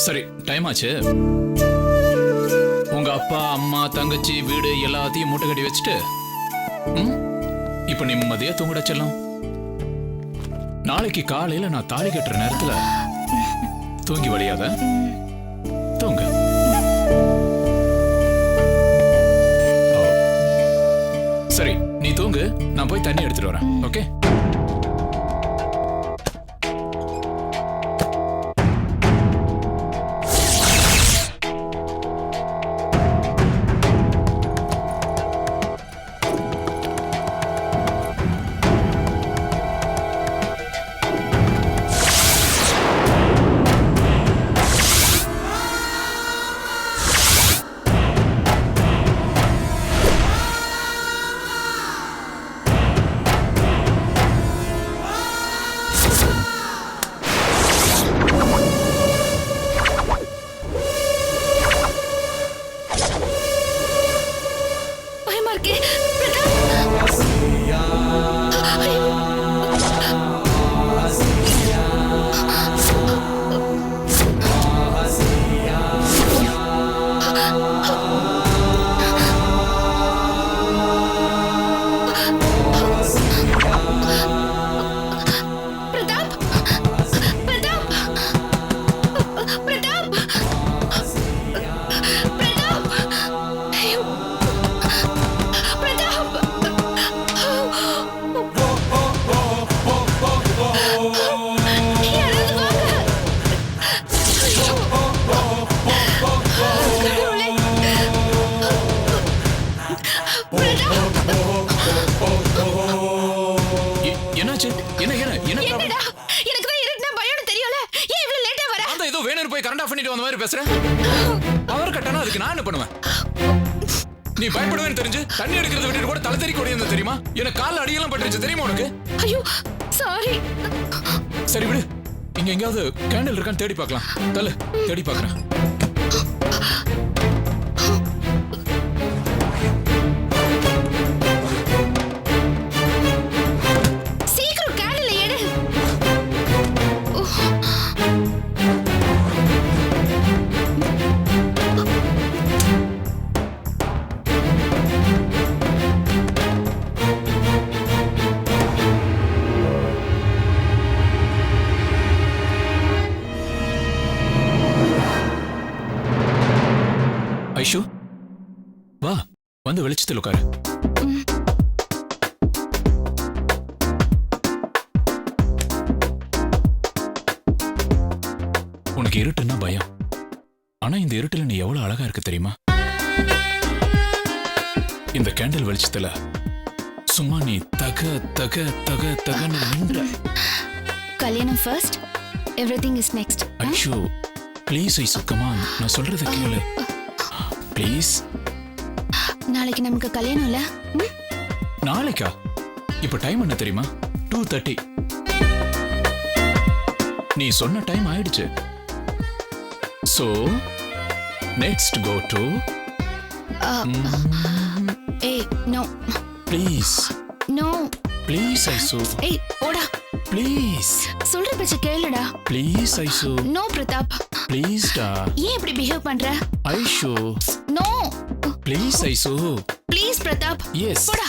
சரி டைம் ஆச்சு. உங்க அப்பா அம்மா தங்கச்சி வீடு எல்லாத்தையும் மூட்டை கட்டி வச்சுட்டு இப்ப நிம்மதியா தூங்கிட செல்லம். நாளைக்கு காலையில நான் தாலி கட்டுற நேரத்துல தூங்கி வழியாத. தூங்க. சரி நீ தூங்கு, நான் போய் தண்ணி எடுத்துட்டு வரேன். ஓகே? நீ பயப்படுவேன்னு தெரிஞ்சு தண்ணி எடுக்கிறது விட்டு கூட தலை தெறி கொடி தெரியுமா? எனக்கு கால்ல அடியெல்லாம் பட்டுருச்சு தெரியுமா உனக்கு? ஐயோ சாரி. சரி விடு, இங்க எங்கயாவது கேண்டில் இருக்கான்னு தேடி பார்க்கலாம். தல தேடி பார்க்கறேன். சீக்கிரம் கேண்டில் எடு. ஐஷு வா, வந்து வெளிச்சத்தில் உட்காரு. உனக்கு இருட்டுன்னா பயம். ஆனா இந்த இருட்டுல நீ எவ்வளவு அழகா இருக்கு தெரியுமா? இந்த கேண்டில் வெளிச்சத்துல சும்மா நீ தக தக தக தகன்னு நின்ற. கல்யாணம் first, everything is next. Aishu please Aishu, come on, நான் சொல்றத கேளு ப்ளீஸ். நாளைக்கு நமக்கு கல்யாணம் இல்ல? நாளைக்கா? இப்ப டைம் என்ன தெரியுமா? 2:30. நீ சொன்ன டைம் ஆயிடுச்சு. So next go to. ஏய் no please. No please Aishu. ஏய் போடா ப்ளீஸ். சொல்ற பேச்ச கேளுடா. Please Aishu. No Pratap. Please டா. ஏன் இப்படி பிஹேவ் பண்ற? Aishu. No. Please Aishu. Please Pratap. Yes. போடா.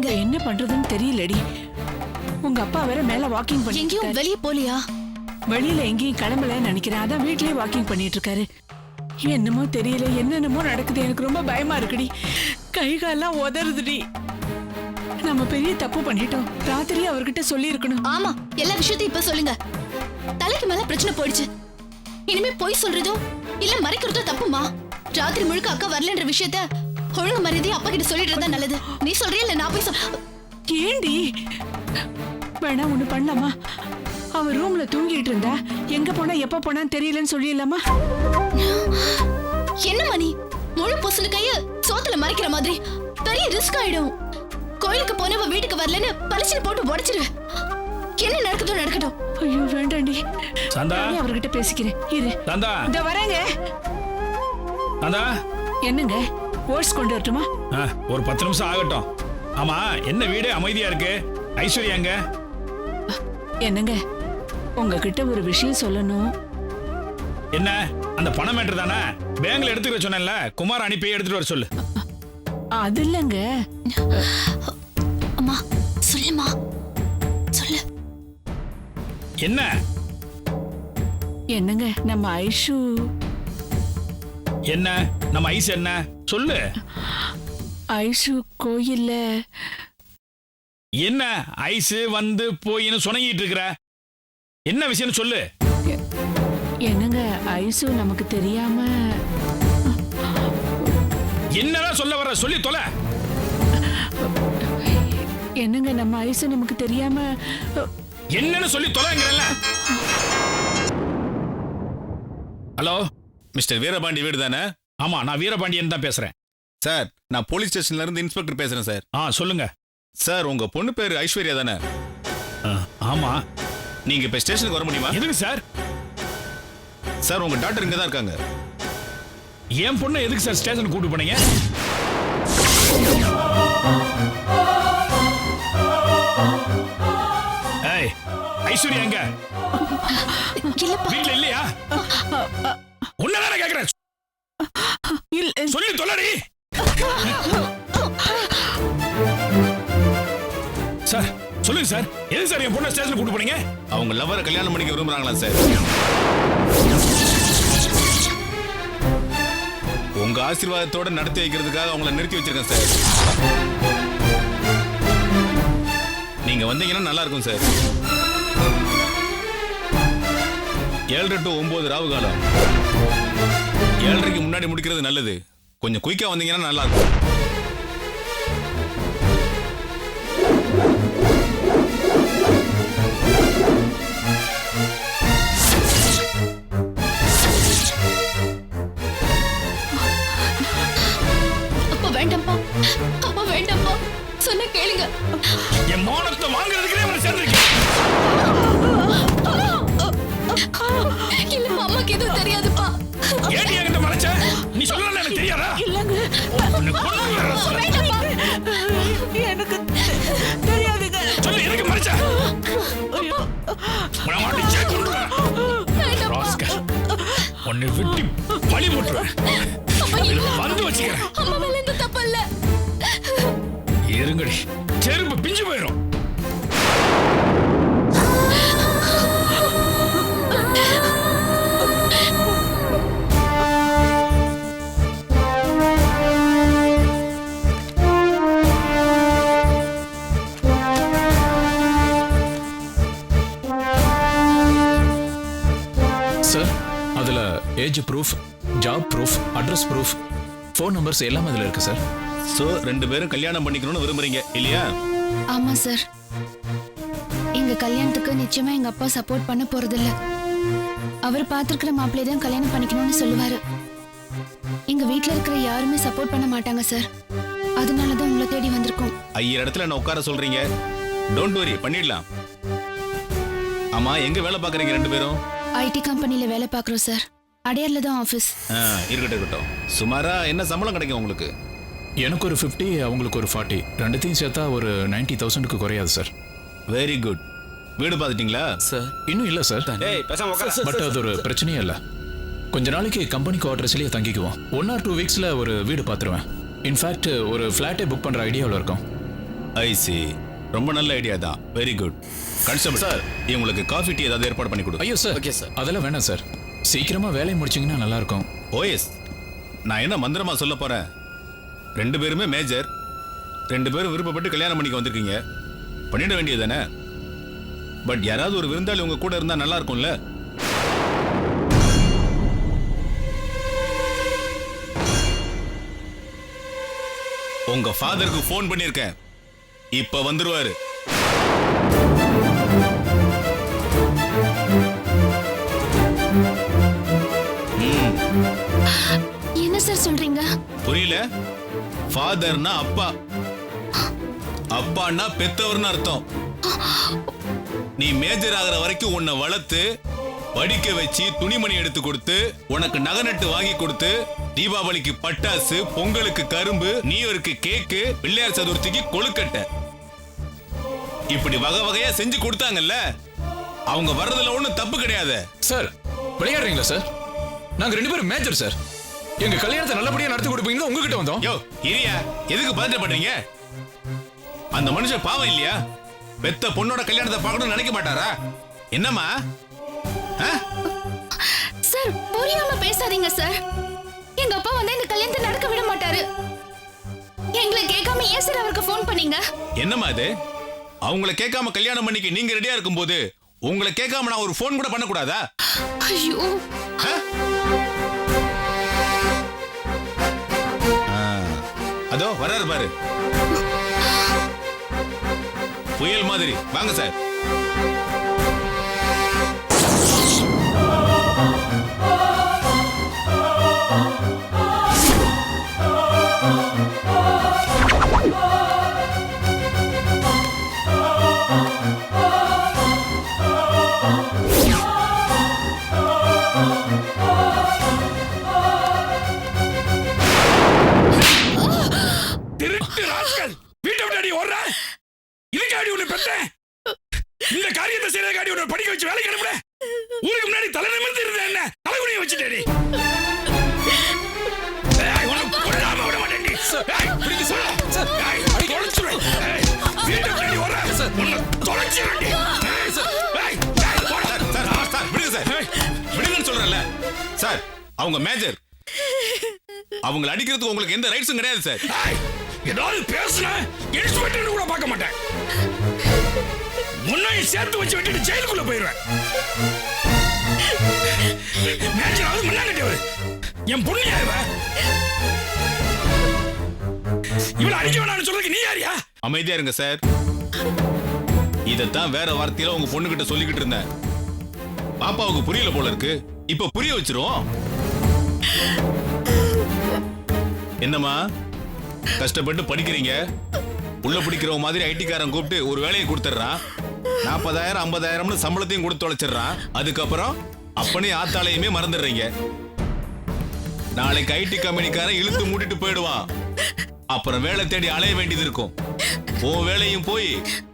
செய்யுங்க. என்ன பண்றதுன்னு தெரியலடி. உங்க அப்பா வேற மேல வாக்கிங் எங்கேயும் பண்ணிட்டு வெளியே போலியா? வெளியில எங்கேயும் கிளம்பலன்னு நினைக்கிறேன். அதான் வீட்லயே வாக்கிங் பண்ணிட்டு இருக்காரு. என்னமோ தெரியல, என்னென்னமோ நடக்குது. எனக்கு ரொம்ப பயமா இருக்குடி. கை கால்லாம் உதறுதுடி. நம்ம பெரிய தப்பு பண்ணிட்டோம். ராத்திரி அவர்கிட்ட சொல்லி இருக்கணும். ஆமா, எல்லா விஷயத்தையும் இப்ப சொல்லுங்க. தலைக்கு மேல பிரச்சனை போயிடுச்சு. இனிமே போய் சொல்றதும் இல்ல மறைக்கிறதோ தப்புமா? ராத்திரி முழுக்க அக்கா வரலன்ற விஷயத்த ஒழுங்கு மரியாதை அப்பா கிட்ட சொல்லிடுறதா நல்லது. நீ சொல்றியா இல்ல நான் போய் ஏண்டி வேணா ஒண்ணு பண்ணலாமா? அவ ரூம்ல தூங்கிட்டு இருந்தா எங்க போனா எப்ப போனான்னு தெரியலன்னு சொல்லிடலாமா? என்னம்மா நீ முழு பொசுல கைய சோத்துல மறைக்கிற மாதிரி? பெரிய ரிஸ்க் ஆயிடும். கோயிலுக்கு போனவ வீட்டுக்கு வரலன்னு பரிசு போட்டு உடைச்சிரு. என்ன நடக்குதோ நடக்கட்டும். ஐயோ வேண்டாண்டி. சாந்தா, நானே அவர்கிட்ட பேசிக்கிறேன். இரு சாந்தா, இந்த வரேங்க. சாந்தா. என்னங்க ஓட்ஸ் கொண்டு வரட்டுமா? ஒரு 10 நிமிஷம் ஆகட்டும். ஆமா, என்ன வீடு அமைதியா இருக்கு? ஐஸ்வர்யாங்க? என்னங்க உங்ககிட்ட ஒரு விஷயம் சொல்லணும். என்ன அந்த பணம் மேட்டர் தானே? பேங்க்ல எடுத்துக்க சொன்னேன்ல, குமார் அனுப்பி எடுத்துட்டு வர சொல்லு. அது இல்லங்க. அம்மா சொல்லுமா, சொல்லு. என்ன? என்னங்க நம்ம ஐஷு. என்ன நம்ம ஐஸ்? என்ன சொல்லு. ஐஷு கோயில்ல. என்ன ஐஸ் வந்து போயின்னு சொனங்கிட்டு இருக்கிற? என்ன விஷயம் சொல்லு. என்னங்க ஐசு நமக்கு தெரியாம. என்னதான் சொல்ல வர? சொல்லி தொலை. என்னங்க நம்ம ஐசு நமக்கு தெரியாம. என்னன்னு சொல்லி தொலைங்கறல்ல. ஹலோ, மிஸ்டர் வீரபாண்டி வீடு தானே? ஆமா, நான் வீரபாண்டியன் தான் பேசுறேன். சார், நான் போலீஸ் ஸ்டேஷன்ல இருந்து இன்ஸ்பெக்டர் பேசுறேன் சார். சொல்லுங்க சார், உங்க பொண்ணு பேரு ஐஸ்வர்யா தானே? ஆமா. நீங்க இப்ப ஸ்டேஷனுக்கு வர முடியுமா? எதுக்கு சார்? சார், உங்க டாக்டர் இங்க தான் இருக்காங்க. என் பொண்ணு எதுக்கு சார் ஸ்டேஷன் கூட்டு போனீங்க? ஏய், ஐஸ்வர்யா எங்க? வீட்ல இல்லையா? உன்னதானே கேக்குறேன். சொல்லி தொலைடி. சார் சொல்லுங்க சார், எதுக்கு சார் என் பொண்ணு ஸ்டேஷன் கூட்டு போனீங்க? அவங்க லவ்வரை கல்யாணம் பண்ணிக்க விரும்புறாங்களா சார்? உங்க ஆசீர்வாதத்தோட நடத்தி வைக்கிறதுக்காக அவங்கள நிறுத்தி வச்சிருக்கேன் சார். நீங்க வந்தீங்கன்னா நல்லா இருக்கும் சார். 7 to 9 ராவு காலம். 7:30க்கு முன்னாடி முடிக்கிறது நல்லது. கொஞ்சம் குயிக்கா வந்தீங்கன்னா நல்லா இருக்கும். அப்பா வேண்டாம்ப்பா, அப்பா வேண்டாம்ப்பா, சொன்ன கேளுங்க. என் மானத்தை வாங்குறதுக்கே அவனை சேர்ந்திருக்கேன். இல்லப்பா, அம்மாக்கு எதுவும் தெரியாதுப்பா. ஏடி என்கிட்ட மறைச்ச? நீ சொல்லல எனக்கு தெரியாதா? இல்லங்க உன்னை கொல்லுவேன். வேண்டாம்ப்பா. எனக்கு தெரியாதுங்க. சொல்லு, எனக்கு மறைச்ச? உன்னை மாட்டிச்சே கொல்லுவேன். வேண்டாம்ப்பா. ராஸ்கல். உன்னை வெட்டி பழி போட்டுருவேன். அப்பா, இல்ல. வந்து வச்சுக்கிறேன். அம்மா மேல எந்த தப்பு இல்ல. இருங்கடி, செருப்பு பிஞ்சு போயிடும். சார், அதுல age proof, job proof, address proof, phone numbers எல்லாம் அதுல இருக்கு சார். சோ 2 பேரும் கல்யாணம் பண்ணிக்கணும்னு விரும்புறீங்க இல்லையா? ஆமா சார், எங்க கல்யாணத்துக்கு நிச்சயமா எங்க அப்பா சப்போர்ட் பண்ண போறதில்ல. அவர் பார்த்திருக்கிற மாப்பிள்ளைய தான் கல்யாணம் பண்ணிக்கணும்னு சொல்லுவாரு. எங்க வீட்ல இருக்கிற யாருமே சப்போர்ட் பண்ண மாட்டாங்க சார். அதனாலதான் உங்களை தேடி வந்திருக்கோம். ஐயர் இடத்துல என்ன உட்கார சொல்றீங்க? டோன்ட் வரி, பண்ணிடலாம். ஆமா, எங்க வேலை பாக்குறீங்க 2 பேரும்? ஐடி கம்பெனில வேலை பார்க்குறோம் சார். அடையார்ல தான் ஆஃபீஸ். இருக்கட்டும் இருக்கட்டும். சுமாரா என்ன சம்பளம் கிடைக்கும் உங்களுக்கு? எனக்கு ஒரு 50, அவங்களுக்கு ஒரு 40. ரெண்டுத்தையும் சேர்த்தா ஒரு 90,000க்கு குறையாது சார். Very good. வீடு பார்த்துட்டீங்களா சார்? இன்னும் இல்லை சார். பட் அது ஒரு பிரச்சனையே இல்லை. கொஞ்ச நாளைக்கு கம்பெனி குவார்டர்ஸ்லேயே தங்கிக்குவோம். 1 or 2 வீக்ஸில் ஒரு வீடு பார்த்துருவேன். இன்ஃபேக்ட் ஒரு ஃப்ளாட்டே புக் பண்ணுற ஐடியாவில் இருக்கோம். ஐ சி, ரொம்ப நல்ல ஐடியா தான். Very good. கான்ஸ்டபிள் சார், உங்களுக்கு காஃபி டீ ஏதாவது ஏற்பாடு பண்ணி கொடு. ஐயோ சார், ஓகே சார். அதெல்லாம் வேணாம் சார். சீக்கிரமா வேலையை முடிச்சிங்கன்னா நல்லா இருக்கும். ஓஎஸ், நான் என்ன மந்திரமா சொல்ல போறேன்? 2 பேருமே மேஜர், 2 பேரும் விருப்பப்பட்டு கல்யாணம் பண்ணிக்க வந்திருக்கீங்க, பண்ணிட வேண்டியது தானே? பட் யாராவது ஒரு விருந்தாளி உங்க கூட இருந்தா நல்லா இருக்கும்ல? உங்க ஃபாதருக்கு ஃபோன் பண்ணிருக்கேன், இப்ப வந்துருவாரு. என்ன சார் சொல்றீங்க? புரியல? ஃபாதர்னா அப்பா, அப்பான்னா பெத்தவர்னு அர்த்தம். நீ மேஜர் ஆகிற வரைக்கும் உன்னை வளர்த்து படிக்க வச்சு துணிமணி எடுத்து கொடுத்து உனக்கு நகை நட்டு வாங்கி கொடுத்து தீபாவளிக்கு பட்டாசு, பொங்கலுக்கு கரும்பு, நியூ இயருக்கு கேக்கு, பிள்ளையார் சதுர்த்திக்கு கொழுக்கட்டை, இப்படி வகை வகையா செஞ்சு கொடுத்தாங்கல்ல, அவங்க வர்றதுல ஒண்ணும் தப்பு கிடையாது. சார் விளையாடுறீங்களா சார்? நாங்க 2 பேரும் மேஜர் சார். எங்க கல்யாணத்தை நல்லபடியா நடத்தி கொடுப்பீங்க உங்ககிட்ட வந்தோம். யோ இரியா, எதுக்கு பதட்டப்படுறீங்க? அந்த மனுஷன் பாவம் இல்லையா? பெத்த பொண்ணோட கல்யாணத்தை பார்க்கணும்னு நினைக்க மாட்டாரா? என்னம்மா? சார் புரியாம பேசாதீங்க சார். எங்க அப்பா வந்து இந்த கல்யாணத்தை நடக்க விட மாட்டாரு. எங்களை கேட்காம ஏன் சார் அவருக்கு ஃபோன் பண்ணீங்க? என்னம்மா இது? அவங்கள கேட்காம கல்யாணம் பண்ணிக்க நீங்க ரெடியா இருக்கும்போது உங்களை கேட்காம நான் ஒரு ஃபோன் கூட பண்ணக்கூடாதா? ஐயோ, அதோ வராரு பாரு, புயல் மாதிரி. வாங்க சார். திருட்டு ராஸ்கல், வீட்டை விட்டு ஓடுற. இதுக்காடி உன்னை பெத்தேன். இந்த காரியத்தை செய்யறதுக்காடி உன்னை படிக்க வச்சு வேலைக்கு அனுப்புற. ஊருக்கு முன்னாடி தலை நிமிர்ந்து இருந்த என்ன தலைகுனிய வச்சுட்டேடி. உனக்கு கொள்ளாம விட மாட்டேன். வீட்டை விட்டு ஓடுற, உன்னை தொலைச்சிருவேன்டி. விடுங்கன்னு சொல்றேன்ல சார். அவங்க மேஜர், அவங்களை அடிக்கிறதுக்கு உங்களுக்கு எந்த ரைட்ஸும் கிடையாது சார். ஏதாவது பேசுன இன்ஸ்பெக்டர் கூட பார்க்க மாட்டேன். முன்னையும் சேர்த்து வச்சு விட்டுட்டு ஜெயிலுக்குள்ள போயிடுவேன். மேஜராவது மண்ணாங்கட்டியவர், என் பொண்ணியா இவளை அடிக்க வேணாம்னு சொல்றதுக்கு நீ யாரியா? அமைதியா இருங்க சார். இதத்தான் வேற வார்த்தையில உங்க பொண்ணு கிட்ட சொல்லிக்கிட்டு இருந்தேன். பாப்பாவுக்கு புரியல போல இருக்கு, இப்ப புரிய வச்சிரும். என்னம்மா கஷ்டப்பட்டு படிக்கிறீங்க, உள்ள பிடிக்கிறவங்க மாதிரி ஐடிக்காரன் கூப்பிட்டு ஒரு வேலையை கொடுத்துட்றான். 40,000 50,000 சம்பளத்தையும் கொடுத்து தொலைச்சிடுறான். அதுக்கப்புறம் அப்பனே ஆத்தாளையுமே மறந்துடுறீங்க. நாளைக்கு ஐடி கம்பெனிக்காரன் இழுத்து மூடிட்டு போயிடுவான். அப்புறம் வேலை தேடி அலைய வேண்டியது இருக்கும். உன் வேலையும் போய்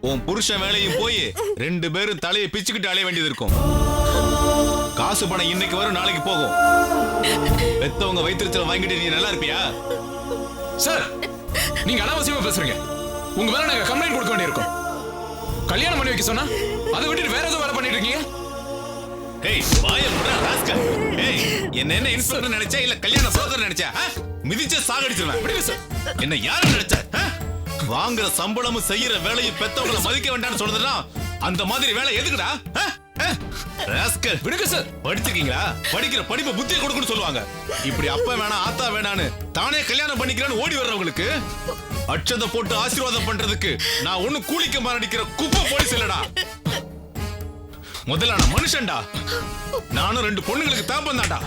உன் புருஷன் வேலையும் போய் 2 பேரும் தலையை பிச்சுக்கிட்டு அலைய வேண்டியது இருக்கும். காசு பணம் இன்னைக்கு வரும், நாளைக்கு போகும். பெத்தவங்க வைத்திருச்சல வாங்கிட்டு நீ நல்லா இருப்பியா? சார் நீங்க அனாவசியமா பேசுறீங்க. உங்க மேல நாங்க கம்ப்ளைண்ட் கொடுக்க வேண்டியிருக்கோம். கல்யாணம் பண்ணி வைக்க சொன்னா அதை விட்டுட்டு வேற ஏதோ வேலை பண்ணிட்டு இருக்கீங்க. ஏய் வாயை மூடுடா ராஸ்கல். ஏய் என்ன இன்ஸ்பெக்டர் நினைச்சா இல்ல கல்யாண புரோக்கர் நினைச்சா? மிதிச்ச சாகடிச்சிருவேன். விடுங்க சார். என்ன யாரு நினைச்சா? வாங்குற சம்பளமும் செய்யற வேலையும் பெத்தவங்களை மதிக்க வேண்டாம்னு சொல்றதுனா அந்த மாதிரி வேலை எதுக்குடா? ராஸ்கல் விடுங்க சார். படிச்சிருக்கீங்களா? படிக்கிற படிப்பை புத்தியை கொடுக்கணும்னு சொல்லுவாங்க. இப்படி அப்ப வேணாம் ஆத்தா வேணான்னு தானே கல்யாணம் பண்ணிக்கிறேன்னு ஓடி வர்றவங்களுக்கு அட்சதை போட்டு ஆசீர்வாதம் பண்றதுக்கு நான் ஒண்ணு கூலிக்க மாரடிக்கிற குப்பை போலீஸ் இல்லடா. முதல்ல நான் மனுஷன்டா. நானும் 2 பொண்ணுங்களுக்கு தாப்பம் தான்டா.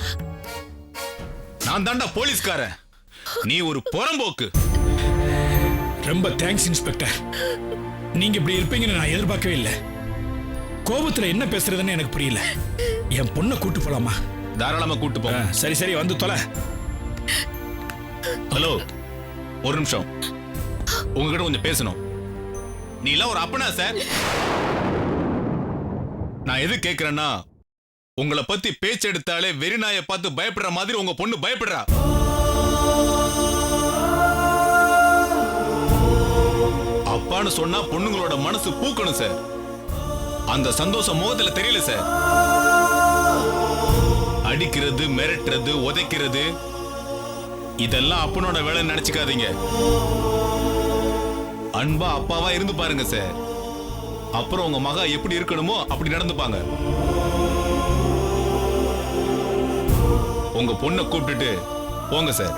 நான் தான்டா போலீஸ்காரன், நீ ஒரு புறம்போக்கு. ரொம்ப தேங்க்ஸ் இன்ஸ்பெக்டர். நீங்க இப்படி இருப்பீங்கன்னு நான் எதிர்பார்க்கவே இல்லை. கோபத்துல என்ன பேசுறதுன்னு எனக்கு புரியல. என் பொண்ணை கூட்டு போலாமா? தாராளமா கூட்டு போ. சரி சரி வந்து தொலை. ஹலோ, ஒரு நிமிஷம் உங்ககிட்ட கொஞ்சம் பேசணும். நீ எல்லாம் ஒரு அப்பனா சார்? நான் எது கேக்குறேன்னா, உங்களை பத்தி பேச்சு எடுத்தாலே வெறிநாயை பார்த்து பயப்படுற மாதிரி உங்க பொண்ணு பயப்படுறா. அப்பா அப்பான்னு சொன்னா பொண்ணுங்களோட மனசு பூக்கணும் சார். அந்த சந்தோஷம் முகத்துல தெரியல சார். அடிக்கிறது, மிரட்டுறது, உதைக்கிறது இதெல்லாம் அப்பனோட வேலை நினைச்சுக்காதீங்க. அன்பா அப்பாவா இருந்து பாருங்க சார். அப்புறம் உங்க மகா எப்படி இருக்கணுமோ அப்படி நடந்துப்பாங்க. உங்க பொண்ணை கூப்பிட்டுட்டு போங்க சார்.